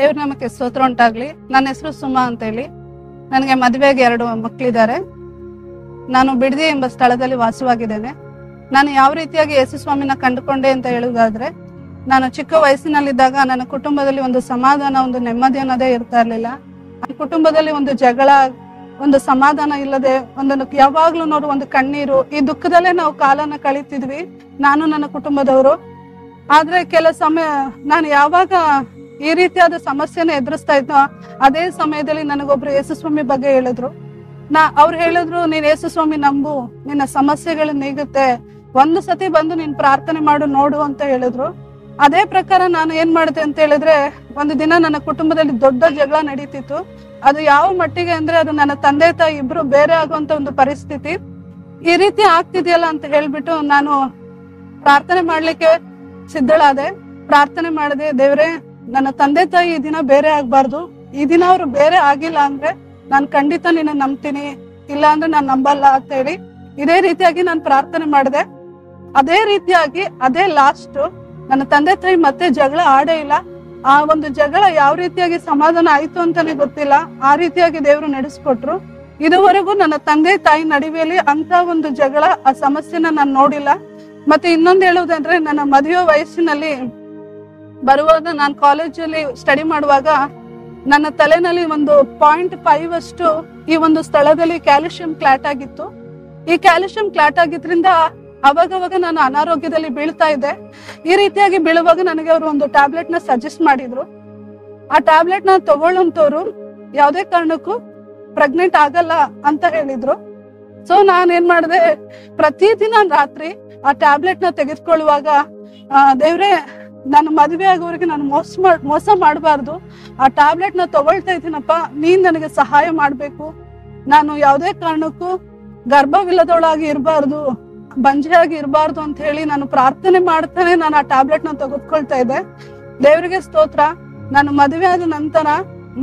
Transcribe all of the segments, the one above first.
ದೇವ್ರ ನಮಗೆ ಸ್ತೋತ್ರ ಉಂಟಾಗ್ಲಿ. ನನ್ನ ಹೆಸರು ಸುಮಾ ಅಂತ ಹೇಳಿ. ನನಗೆ ಮದುವೆಗೆ 2 ಮಕ್ಕಳಿದ್ದಾರೆ. ನಾನು ಬಿಡದಿ ಎಂಬ ಸ್ಥಳದಲ್ಲಿ ವಾಸವಾಗಿದ್ದೇನೆ. ನಾನು ಯಾವ ರೀತಿಯಾಗಿ ಯೇಸು ಸ್ವಾಮಿನ ಕಂಡುಕೊಂಡೆ ಅಂತ ಹೇಳುವುದಾದ್ರೆ, ನಾನು ಚಿಕ್ಕ ವಯಸ್ಸಿನಲ್ಲಿದ್ದಾಗ ನನ್ನ ಕುಟುಂಬದಲ್ಲಿ ಒಂದು ಸಮಾಧಾನ, ಒಂದು ನೆಮ್ಮದಿ ಅನ್ನೋದೇ ಇರ್ತಾ ಇರ್ಲಿಲ್ಲ. ನನ್ನ ಕುಟುಂಬದಲ್ಲಿ ಒಂದು ಜಗಳ, ಒಂದು ಸಮಾಧಾನ ಇಲ್ಲದೆ, ಯಾವಾಗ್ಲೂ ನೋಡು ಒಂದು ಕಣ್ಣೀರು, ಈ ದುಃಖದಲ್ಲೇ ನಾವು ಕಾಲನ ಕಳೀತಿದ್ವಿ, ನಾನು ನನ್ನ ಕುಟುಂಬದವರು. ಆದ್ರೆ ಕೆಲ ಸಮಯ ನಾನು ಯಾವಾಗ ಈ ರೀತಿಯಾದ ಸಮಸ್ಯೆನ ಎದುರಿಸ್ತಾ ಇದ್ನೋ, ಅದೇ ಸಮಯದಲ್ಲಿ ನನಗೊಬ್ರು ಯೇಸು ಸ್ವಾಮಿ ಬಗ್ಗೆ ಹೇಳಿದ್ರು. ಅವ್ರು ಹೇಳಿದ್ರು, ನೀನ್ ಯೇಸು ಸ್ವಾಮಿ ನಂಬು, ನಿನ್ನ ಸಮಸ್ಯೆಗಳು ನೀಗುತ್ತೆ, ಒಂದು ಸತಿ ಬಂದು ನೀನ್ ಪ್ರಾರ್ಥನೆ ಮಾಡು ನೋಡು ಅಂತ ಹೇಳಿದ್ರು. ಅದೇ ಪ್ರಕಾರ ನಾನು ಏನ್ ಮಾಡಿದೆ ಅಂತ ಹೇಳಿದ್ರೆ, ಒಂದು ದಿನ ನನ್ನ ಕುಟುಂಬದಲ್ಲಿ ದೊಡ್ಡ ಜಗಳ ನಡೀತಿತ್ತು. ಅದು ಯಾವ ಮಟ್ಟಿಗೆ ಅಂದ್ರೆ, ಅದು ನನ್ನ ತಂದೆ ತಾಯಿ ಇಬ್ರು ಬೇರೆ ಆಗುವಂತ ಒಂದು ಪರಿಸ್ಥಿತಿ. ಈ ರೀತಿ ಆಗ್ತಿದೆಯಲ್ಲ ಅಂತ ಹೇಳ್ಬಿಟ್ಟು ನಾನು ಪ್ರಾರ್ಥನೆ ಮಾಡ್ಲಿಕ್ಕೆ ಸಿದ್ಧಳಾದೆ. ಪ್ರಾರ್ಥನೆ ಮಾಡಿದೆ, ದೇವ್ರೆ ನನ್ನ ತಂದೆ ತಾಯಿ ಈ ದಿನ ಬೇರೆ ಆಗ್ಬಾರ್ದು, ಈ ದಿನ ಅವ್ರು ಬೇರೆ ಆಗಿಲ್ಲ ಅಂದ್ರೆ ನಾನು ಖಂಡಿತ ನಿನ್ನ ನಂಬ್ತೀನಿ, ಇಲ್ಲ ಅಂದ್ರೆ ನಾನು ನಂಬಲ್ಲ ಅಂತ ಹೇಳಿ ಇದೇ ರೀತಿಯಾಗಿ ನಾನು ಪ್ರಾರ್ಥನೆ ಮಾಡಿದೆ. ಅದೇ ರೀತಿಯಾಗಿ ಅದೇ ಲಾಸ್ಟ್, ನನ್ನ ತಂದೆ ತಾಯಿ ಮತ್ತೆ ಜಗಳ ಆಡೇ ಇಲ್ಲ. ಆ ಒಂದು ಜಗಳ ಯಾವ ರೀತಿಯಾಗಿ ಸಮಾಧಾನ ಆಯ್ತು ಅಂತಾನೆ ಗೊತ್ತಿಲ್ಲ, ಆ ರೀತಿಯಾಗಿ ದೇವ್ರು ನಡೆಸ್ಕೊಟ್ರು. ಇದುವರೆಗೂ ನನ್ನ ತಂದೆ ತಾಯಿ ನಡುವೆಯಲ್ಲಿ ಅಂತ ಒಂದು ಜಗಳ, ಆ ಸಮಸ್ಯೆನ ನಾನು ನೋಡಿಲ್ಲ. ಮತ್ತೆ ಇನ್ನೊಂದು ಹೇಳುವುದಂದ್ರೆ, ನನ್ನ ಮದುವೆ ವಯಸ್ಸಿನಲ್ಲಿ ಬರುವಾಗ, ನಾನು ಕಾಲೇಜಲ್ಲಿ ಸ್ಟಡಿ ಮಾಡುವಾಗ ನನ್ನ ತಲೆನಲ್ಲಿ ಒಂದು 0.5 ಅಷ್ಟು ಈ ಒಂದು ಸ್ಥಳದಲ್ಲಿ ಕ್ಯಾಲ್ಸಿಯಂ ಕ್ಲಾಟ್ ಆಗಿತ್ತು. ಈ ಕ್ಯಾಲ್ಸಿಯಂ ಕ್ಲಾಟ್ ಆಗಿದ್ರಿಂದ ಅವಾಗವಾಗ ನಾನು ಅನಾರೋಗ್ಯದಲ್ಲಿ ಬೀಳ್ತಾ ಇದ್ದೆ. ಈ ರೀತಿಯಾಗಿ ಬೀಳುವಾಗ ನನಗೆ ಅವರು ಒಂದು ಟ್ಯಾಬ್ಲೆಟ್ ನ ಸಜೆಸ್ಟ್ ಮಾಡಿದ್ರು. ಆ ಟ್ಯಾಬ್ಲೆಟ್ ನ ತಗೊಳ್ಳೋಂತವ್ರು ಯಾವುದೇ ಕಾರಣಕ್ಕೂ ಪ್ರೆಗ್ನೆಂಟ್ ಆಗಲ್ಲ ಅಂತ ಹೇಳಿದ್ರು. ಸೊ ನಾನ್ ಏನ್ ಮಾಡಿದೆ, ಪ್ರತಿದಿನ ರಾತ್ರಿ ಆ ಟ್ಯಾಬ್ಲೆಟ್ ನ ತೆಗೆದುಕೊಳ್ಳುವಾಗ, ದೇವ್ರೆ ನನ್ನ ಮದುವೆ ಆಗೋರಿಗೆ ನಾನು ಮೋಸ ಮಾಡಬಾರ್ದು, ಆ ಟ್ಯಾಬ್ಲೆಟ್ ನ ತಗೊಳ್ತಾ ಇದ್ದೀನಪ್ಪ, ನೀನ್ ನನಗೆ ಸಹಾಯ ಮಾಡ್ಬೇಕು, ನಾನು ಯಾವುದೇ ಕಾರಣಕ್ಕೂ ಗರ್ಭವಿಲ್ಲದೊಳಾಗಿ ಇರಬಾರ್ದು, ಬಂಜೆಯಾಗಿ ಇರಬಾರ್ದು ಅಂತ ಹೇಳಿ ನಾನು ಪ್ರಾರ್ಥನೆ ಮಾಡ್ತಾನೆ ನಾನು ಆ ಟ್ಯಾಬ್ಲೆಟ್ ನ ತೆಗೆದುಕೊಳ್ತಾ ಇದ್ದೆ. ದೇವರಿಗೆ ಸ್ತೋತ್ರ. ನಾನು ಮದುವೆ ಆದ ನಂತರ,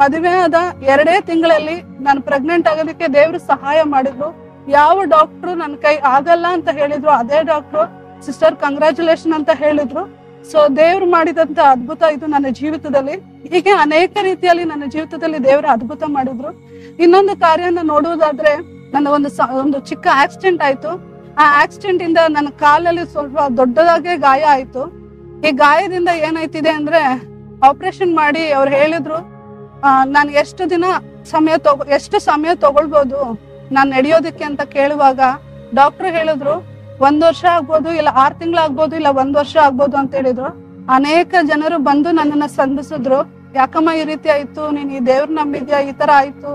ಮದುವೆ ಆದ 2 ತಿಂಗಳಲ್ಲಿ ನಾನು ಪ್ರೆಗ್ನೆಂಟ್ ಆಗೋದಕ್ಕೆ ದೇವ್ರು ಸಹಾಯ ಮಾಡಿದ್ರು. ಯಾವ ಡಾಕ್ಟ್ರು ನನ್ನ ಕೈ ಆಗಲ್ಲ ಅಂತ ಹೇಳಿದ್ರು, ಅದೇ ಡಾಕ್ಟ್ರು ಸಿಸ್ಟರ್ ಕಂಗ್ರಾಚುಲೇಷನ್ ಅಂತ ಹೇಳಿದ್ರು. ಸೊ ದೇವ್ರು ಮಾಡಿದಂತ ಅದ್ಭುತ ಇದು ನನ್ನ ಜೀವಿತದಲ್ಲಿ. ಹೀಗೆ ಅನೇಕ ರೀತಿಯಲ್ಲಿ ನನ್ನ ಜೀವಿತದಲ್ಲಿ ದೇವರು ಅದ್ಭುತ ಮಾಡಿದ್ರು. ಇನ್ನೊಂದು ಕಾರ್ಯನ ನೋಡುವುದಾದ್ರೆ, ನನ್ನ ಒಂದು ಚಿಕ್ಕ ಆಕ್ಸಿಡೆಂಟ್ ಆಯ್ತು. ಆ ಆಕ್ಸಿಡೆಂಟ್ ಇಂದ ನನ್ನ ಕಾಲಲ್ಲಿ ಸ್ವಲ್ಪ ದೊಡ್ಡದಾಗೆ ಗಾಯ ಆಯ್ತು. ಈ ಗಾಯದಿಂದ ಏನಾಯ್ತಿದೆ ಅಂದ್ರೆ, ಆಪರೇಷನ್ ಮಾಡಿ ಅವ್ರು ಹೇಳಿದ್ರು, ನಾನು ಎಷ್ಟು ಸಮಯ ತಗೊಳ್ಬೋದು ನಾನ್ ನಡೆಯೋದಕ್ಕೆ ಅಂತ ಕೇಳುವಾಗ, ಡಾಕ್ಟರ್ ಹೇಳಿದ್ರು 1 ವರ್ಷ ಆಗ್ಬೋದು, ಇಲ್ಲ 6 ತಿಂಗಳಾಗ್ಬೋದು, ಇಲ್ಲ 1 ವರ್ಷ ಆಗ್ಬೋದು ಅಂತ ಹೇಳಿದ್ರು. ಅನೇಕ ಜನರು ಬಂದು ನನ್ನನ್ನ ಸಂಧಿಸಿದ್ರು, ಯಾಕಮ್ಮ ಈ ರೀತಿ ಆಯ್ತು, ನೀನ್ ಈ ದೇವ್ರ ನಂಬಿದ್ಯಾ, ಈ ತರ ಆಯ್ತು,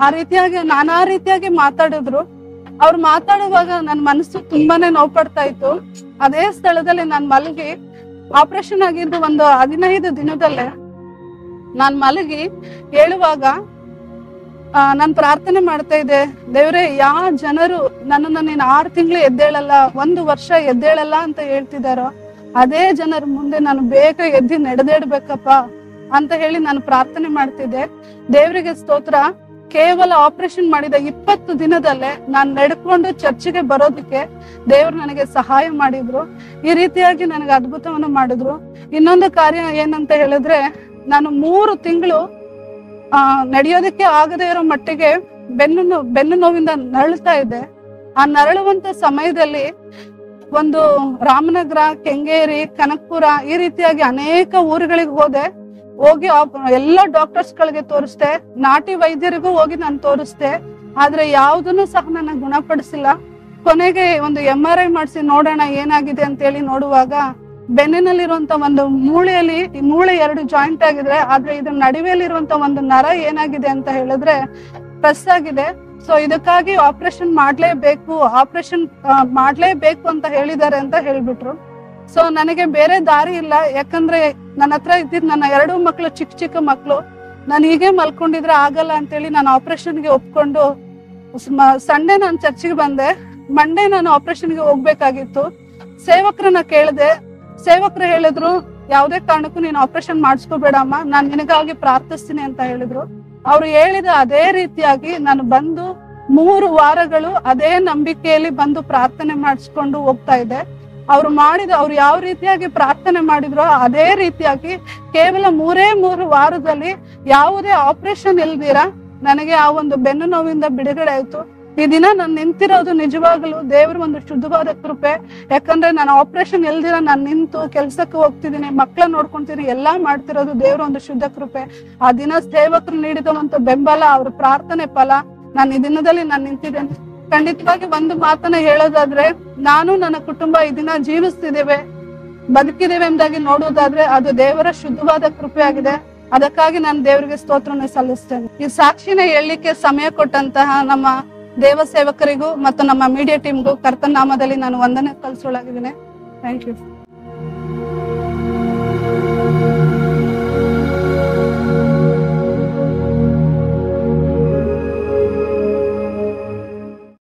ಆ ರೀತಿಯಾಗಿ ನಾನಾ ರೀತಿಯಾಗಿ ಮಾತಾಡಿದ್ರು. ಅವ್ರು ಮಾತಾಡುವಾಗ ನನ್ನ ಮನಸ್ಸು ತುಂಬಾನೇ ನೋವು ಪಡ್ತಾ ಇತ್ತು. ಅದೇ ಸ್ಥಳದಲ್ಲಿ ನಾನ್ ಮಲಗಿ, ಆಪರೇಷನ್ ಆಗಿದ್ದು ಒಂದು 15 ದಿನದಲ್ಲೇ ನಾನ್ ಮಲಗಿ ಹೇಳುವಾಗ ನಾನ್ ಪ್ರಾರ್ಥನೆ ಮಾಡ್ತಾ ಇದ್ದೆ, ದೇವ್ರೆ ಯಾವ ಜನರು ನನ್ನನ್ನ ನೀನ್ 6 ತಿಂಗಳು ಎದ್ದೇಳಲ್ಲ, 1 ವರ್ಷ ಎದ್ದೇಳಲ್ಲ ಅಂತ ಹೇಳ್ತಿದಾರೋ, ಅದೇ ಜನರ ಮುಂದೆ ನಾನು ಬೇಗ ಎದ್ದು ನಡೆದೇಡ್ಬೇಕಪ್ಪ ಅಂತ ಹೇಳಿ ನಾನು ಪ್ರಾರ್ಥನೆ ಮಾಡ್ತಿದ್ದೆ. ದೇವರಿಗೆ ಸ್ತೋತ್ರ. ಕೇವಲ ಆಪರೇಷನ್ ಮಾಡಿದ 20 ದಿನದಲ್ಲೇ ನಾನು ನಡ್ಕೊಂಡು ಚರ್ಚಿಗೆ ಬರೋದಕ್ಕೆ ದೇವ್ರು ನನಗೆ ಸಹಾಯ ಮಾಡಿದ್ರು. ಈ ರೀತಿಯಾಗಿ ನನಗೆ ಅದ್ಭುತವನ್ನು ಮಾಡಿದ್ರು. ಇನ್ನೊಂದು ಕಾರ್ಯ ಏನಂತ ಹೇಳಿದ್ರೆ, ನಾನು 3 ತಿಂಗಳು ನಡೆಯೋದಕ್ಕೆ ಆಗದೇ ಇರೋ ಮಟ್ಟಿಗೆ ಬೆನ್ನು ನೋವಿಂದ ನರಳ್ತಾ ಇದ್ದೆ. ಆ ನರಳುವಂತ ಸಮಯದಲ್ಲಿ ಒಂದು ರಾಮನಗರ, ಕೆಂಗೇರಿ, ಕನಕಪುರ ಈ ರೀತಿಯಾಗಿ ಅನೇಕ ಊರುಗಳಿಗೆ ಹೋಗಿ ಎಲ್ಲ ಡಾಕ್ಟರ್ಸ್ ಗಳಿಗೆ ತೋರಿಸ್ದೆ, ನಾಟಿ ವೈದ್ಯರಿಗೂ ಹೋಗಿ ನಾನು ತೋರಿಸ್ದೆ. ಆದ್ರೆ ಯಾವುದನ್ನು ಸಹ ನನ್ನ ಗುಣಪಡಿಸಿಲ್ಲ. ಕೊನೆಗೆ ಒಂದು MRI ಮಾಡಿಸಿ ನೋಡೋಣ ಏನಾಗಿದೆ ಅಂತ ಹೇಳಿ ನೋಡುವಾಗ, ಬೆನ್ನಿನಲ್ಲಿರುವಂತ ಒಂದು ಮೂಳೆಯಲ್ಲಿ, ಈ ಮೂಳೆ 2 ಜಾಯಿಂಟ್ ಆಗಿದೆ, ಆದ್ರೆ ಇದ್ರ ನಡುವೆಯಲ್ಲಿರುವಂತ ಒಂದು ನರ ಏನಾಗಿದೆ ಅಂತ ಹೇಳಿದ್ರೆ ಪ್ರೆಸ್ ಆಗಿದೆ. ಸೊ ಇದಕ್ಕಾಗಿ ಆಪರೇಷನ್ ಮಾಡ್ಲೇಬೇಕು ಅಂತ ಹೇಳಿದ್ದಾರೆ ಅಂತ ಹೇಳ್ಬಿಟ್ರು. ಸೊ ನನಗೆ ಬೇರೆ ದಾರಿ ಇಲ್ಲ, ಯಾಕಂದ್ರೆ ನನ್ನ ಹತ್ರ ಇದ್ದಿದ್ ನನ್ನ 2 ಮಕ್ಳು, ಚಿಕ್ಕ ಮಕ್ಳು, ನಾನು ಹೀಗೆ ಮಲ್ಕೊಂಡಿದ್ರೆ ಆಗಲ್ಲ ಅಂತೇಳಿ ನಾನು ಆಪರೇಷನ್ಗೆ ಒಪ್ಕೊಂಡು ಸಂಡೇ ನಾನು ಚರ್ಚಿಗೆ ಬಂದೆ. ಮಂಡೇ ನಾನು ಆಪರೇಷನ್ಗೆ ಹೋಗ್ಬೇಕಾಗಿತ್ತು. ಸೇವಕರನ್ನ ಕೇಳಿದೆ. ಸೇವಕರು ಹೇಳಿದ್ರು, ಯಾವುದೇ ಕಾರಣಕ್ಕೂ ನೀನು ಆಪರೇಷನ್ ಮಾಡಿಸ್ಕೋಬೇಡಮ್ಮ, ನಾನ್ ನಿನಗಾಗಿ ಪ್ರಾರ್ಥಿಸ್ತೀನಿ ಅಂತ ಹೇಳಿದ್ರು. ಅವ್ರು ಹೇಳಿದ ಅದೇ ರೀತಿಯಾಗಿ ನಾನು ಬಂದು 3 ವಾರಗಳು ಅದೇ ನಂಬಿಕೆಯಲ್ಲಿ ಬಂದು ಪ್ರಾರ್ಥನೆ ಮಾಡಿಸ್ಕೊಂಡು ಹೋಗ್ತಾ ಇದ್ದೆ. ಅವ್ರು ಯಾವ ರೀತಿಯಾಗಿ ಪ್ರಾರ್ಥನೆ ಮಾಡಿದ್ರೋ ಅದೇ ರೀತಿಯಾಗಿ ಕೇವಲ 3 ವಾರದಲ್ಲಿ ಯಾವುದೇ ಆಪರೇಷನ್ ಇಲ್ದಿರ ನನಗೆ ಆ ಒಂದು ಬೆನ್ನು ನೋವಿಂದ ಬಿಡುಗಡೆ ಆಯ್ತು. ಈ ದಿನ ನಾನು ನಿಂತಿರೋದು ನಿಜವಾಗ್ಲೂ ದೇವ್ರ ಒಂದು ಶುದ್ಧವಾದ ಕೃಪೆ. ಯಾಕಂದ್ರೆ ನಾನು ಆಪರೇಷನ್ ಇಲ್ದಿರ ನಾನು ನಿಂತು ಕೆಲ್ಸಕ್ಕೆ ಹೋಗ್ತಿದ್ದೀನಿ, ಮಕ್ಳ ನೋಡ್ಕೊಂತೀನಿ, ಎಲ್ಲಾ ಮಾಡ್ತಿರೋದು ದೇವ್ರ ಒಂದು ಶುದ್ಧ ಕೃಪೆ. ಆ ದಿನ ಸೇವಕರು ನೀಡಿದಂತ ಬೆಂಬಲ, ಅವ್ರ ಪ್ರಾರ್ಥನೆ ಫಲ ನಾನು ಈ ದಿನದಲ್ಲಿ ನಾನು ನಿಂತಿದ್ದೇನೆ. ಖಂಡಿತವಾಗಿ ಒಂದು ಮಾತನ್ನ ಹೇಳೋದಾದ್ರೆ, ನಾನು ನನ್ನ ಕುಟುಂಬ ಈ ದಿನ ಜೀವಿಸ್ತಿದ್ದೇವೆ, ಬದುಕಿದ್ದೇವೆ ಎಂದಾಗಿ ನೋಡೋದಾದ್ರೆ ಅದು ದೇವರ ಶುದ್ಧವಾದ ಕೃಪೆ ಆಗಿದೆ. ಅದಕ್ಕಾಗಿ ನಾನು ದೇವರಿಗೆ ಸ್ತೋತ್ರನ ಸಲ್ಲಿಸ್ತೇನೆ. ಈ ಸಾಕ್ಷಿನ ಹೇಳಲಿಕ್ಕೆ ಸಮಯ ಕೊಟ್ಟಂತಹ ನಮ್ಮ ದೇವ ಸೇವಕರಿಗೂ ಮತ್ತು ನಮ್ಮ ಮೀಡಿಯಾ ಟೀಮ್ಗೂ ಕರ್ತನ ನಾಮದಲ್ಲಿ ನಾನು ವಂದನೆ ಕಲಿಸೋಳಾಗಿದ್ದೇನೆ. Thank you.